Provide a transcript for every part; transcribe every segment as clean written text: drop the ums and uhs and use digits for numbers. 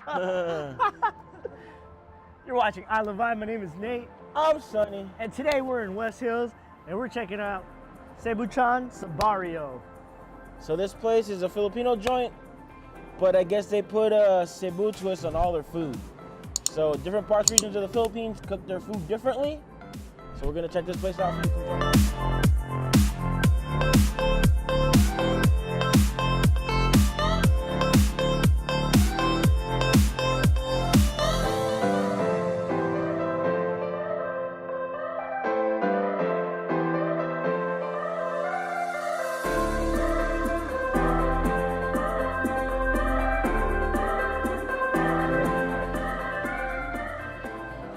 You're watching I Love Vibe. My name is Nate. I'm Sonny. And today we're in West Hills and we're checking out Lechon Barrio. So this place is a Filipino joint, but I guess they put a Cebu twist on all their food. So different parts, regions of the Philippines cook their food differently. So we're gonna check this place out.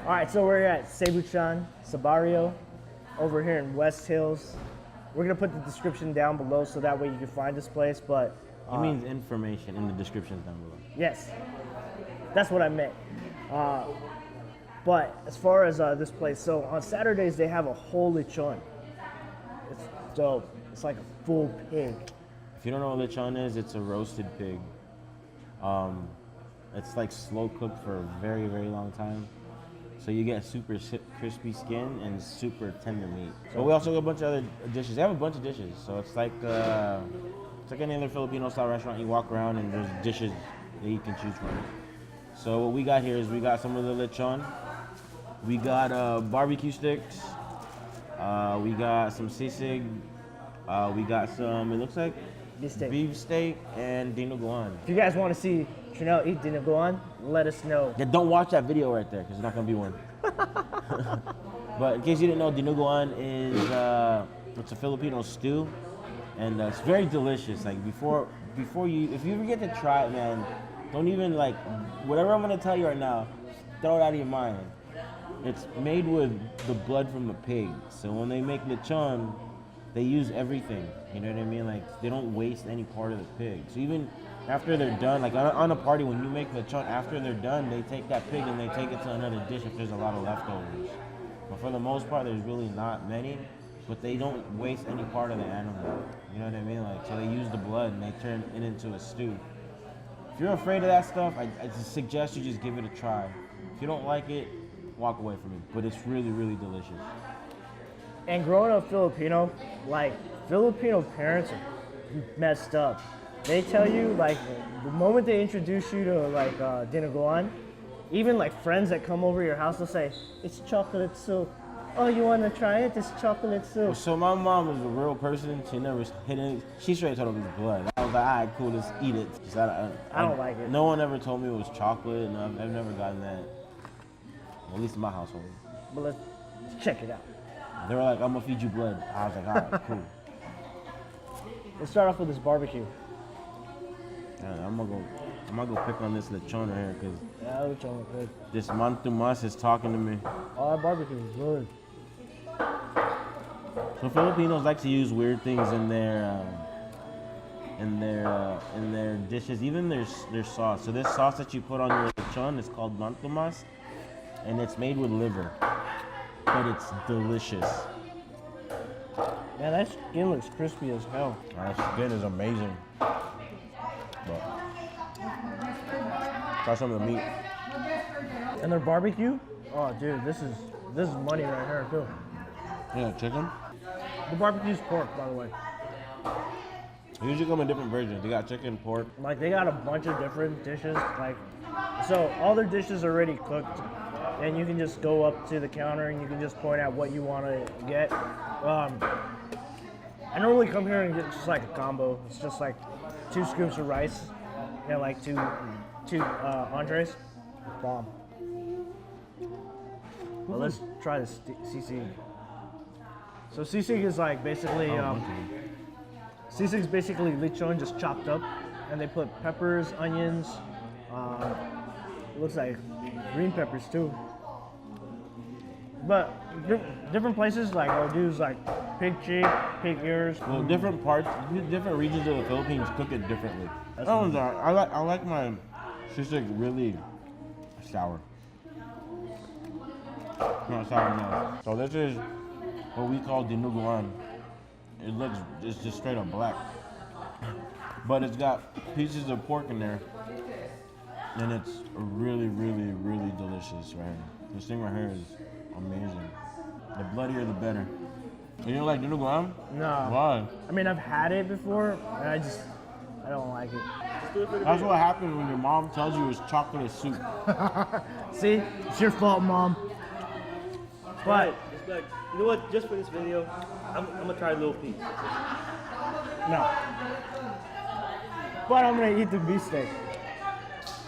All right, so we're at Lechon Barrio over here in West Hills. We're gonna put the description down below so that way you can find this place, but... It means information in the description down below. Yes, that's what I meant. But as far as this place, so on Saturdays they have a whole lechon. It's dope. It's like a full pig. If you don't know what lechon is, it's a roasted pig. It's like slow cooked for a very, very long time. So you get super crispy skin and super tender meat. But we also got a bunch of other dishes. They have a bunch of dishes. So it's like any other Filipino style restaurant. You walk around and there's dishes that you can choose from. So what we got here is we got some of the lechon. We got barbecue sticks. We got some sisig. We got some, it looks like beef steak and dinuguan. If you guys want to see Trinell eat dinuguan, let us know. Yeah, don't watch that video right there because there's not going to be one. But in case you didn't know, dinuguan is it's a Filipino stew, and it's very delicious. Like if you ever get to try it, man, don't even like whatever I'm going to tell you right now, throw it out of your mind. It's made with the blood from the pig. So when they make lechon, they use everything. You know what I mean? Like they don't waste any part of the pig. So even after they're done, like on a party, when you make lechon, after they're done, they take that pig and they take it to another dish if there's a lot of leftovers. But for the most part, there's really not many. But they don't waste any part of the animal. You know what I mean? Like so they use the blood and they turn it into a stew. If you're afraid of that stuff, I suggest you just give it a try. If you don't like it, walk away from it. But it's really, really delicious. And growing up Filipino, like Filipino parents are messed up. They tell you like the moment they introduce you to like dinuguan, even like friends that come over your house, they'll say it's chocolate soup. Oh, you want to try it? It's chocolate soup. So my mom is a real person. She never hid it. She straight told me it was blood. I was like, all right, cool, just eat it. I don't like it. No one ever told me it was chocolate, and I've never gotten that. At least in my household. But let's check it out. They were like, I'm gonna feed you blood. I was like, all right, cool. Let's start off with this barbecue. Yeah, I'm gonna go pick on this lechon right here because lechon was good. This mantumas is talking to me. Oh, that barbecue is good. So Filipinos like to use weird things in their dishes, even their sauce. So this sauce that you put on your lechon is called mantumas, and it's made with liver, but it's delicious. Man, that skin looks crispy as hell. That skin is amazing. But try some of the meat. And their barbecue? Oh, dude, this is money right here too. Yeah, chicken. The barbecue's pork, by the way. They usually come in different versions. They got chicken, pork. Like they got a bunch of different dishes. Like, so all their dishes are already cooked, and you can just go up to the counter and you can just point out what you want to get. I normally come here and get just like a combo. It's just like 2 scoops of rice and like two entrees. Bomb. Well, let's try this sisig. So sisig is like basically sisig is basically lechon just chopped up, and they put peppers, onions. It looks like green peppers too. But different places like they'll do like pig cheek, pig ears. Well, different regions of the Philippines cook it differently. I like my sisig really sour. Not sour enough. So this is what we call dinuguan. It's just straight up black, but it's got pieces of pork in there, And it's really, really, really delicious right here. This thing right here is amazing. The bloodier, the better. You don't like dinuguan? No. Why? I mean, I've had it before, and I don't like it. That's what happens when your mom tells you it's chocolate soup. See, it's your fault, Mom. But It's like, you know what? Just for this video, I'm gonna try a little piece. no. But I'm gonna eat the beefsteak.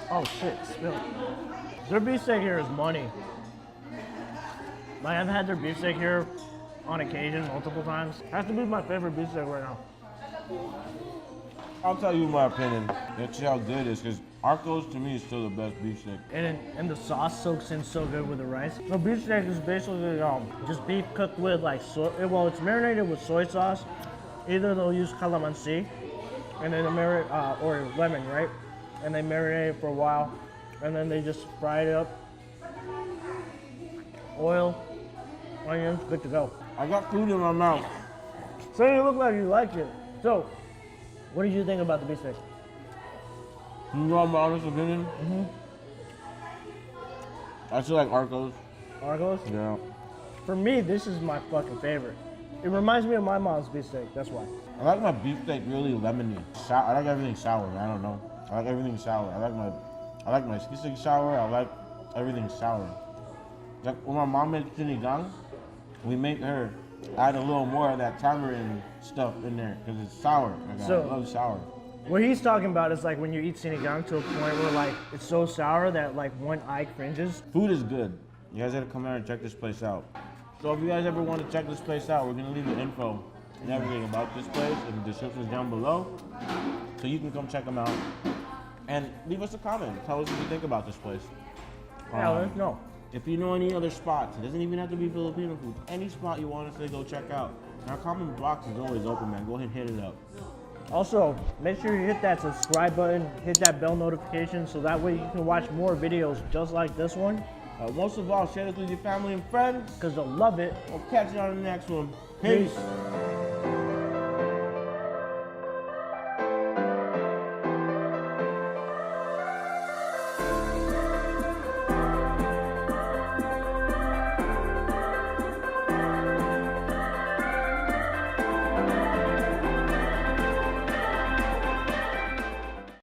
Oh shit, spill. Their beefsteak here is money. Like I've had their beefsteak here on occasion multiple times. Has to be my favorite beefsteak right now. I'll tell you my opinion. That's how good it is, because Arco's to me is still the best beefsteak. And the sauce soaks in so good with the rice. So beefsteak is basically just beef cooked with like well, it's marinated with soy sauce. Either they'll use calamansi, and then they marinate or lemon, right? And they marinate it for a while, and then they just fry it up. Oil, onions, good to go. I got food in my mouth. So you look like you liked it. So, what did you think about the beefsteak? You know my honest opinion? I still like Arco's. Argos? Yeah. For me, this is my fucking favorite. It reminds me of my mom's beefsteak, that's why. I like my beefsteak really lemony. I like everything sour. I don't know. I like everything sour. I like my beefsteak sour. I like everything sour. Like when my mom makes sinigang, we make her add a little more of that tamarind stuff in there because it's sour. Like, So- I love sour. What he's talking about is like when you eat sinigang to a point where like it's so sour that like one eye cringes. Food is good. You guys gotta come out and check this place out. So if you guys ever want to check this place out, we're gonna leave the info and everything about this place in the descriptions down below, so you can come check them out and leave us a comment. Tell us what you think about this place. Yeah, let us know. If you know any other spots, it doesn't even have to be Filipino food. Any spot you want us to go check out, our comment box is always open, man. Go ahead and hit it up. Also, make sure you hit that subscribe button, hit that bell notification so that way you can watch more videos just like this one. Most of all, share this with your family and friends. Because they'll love it. We'll catch you on the next one. Peace. Peace.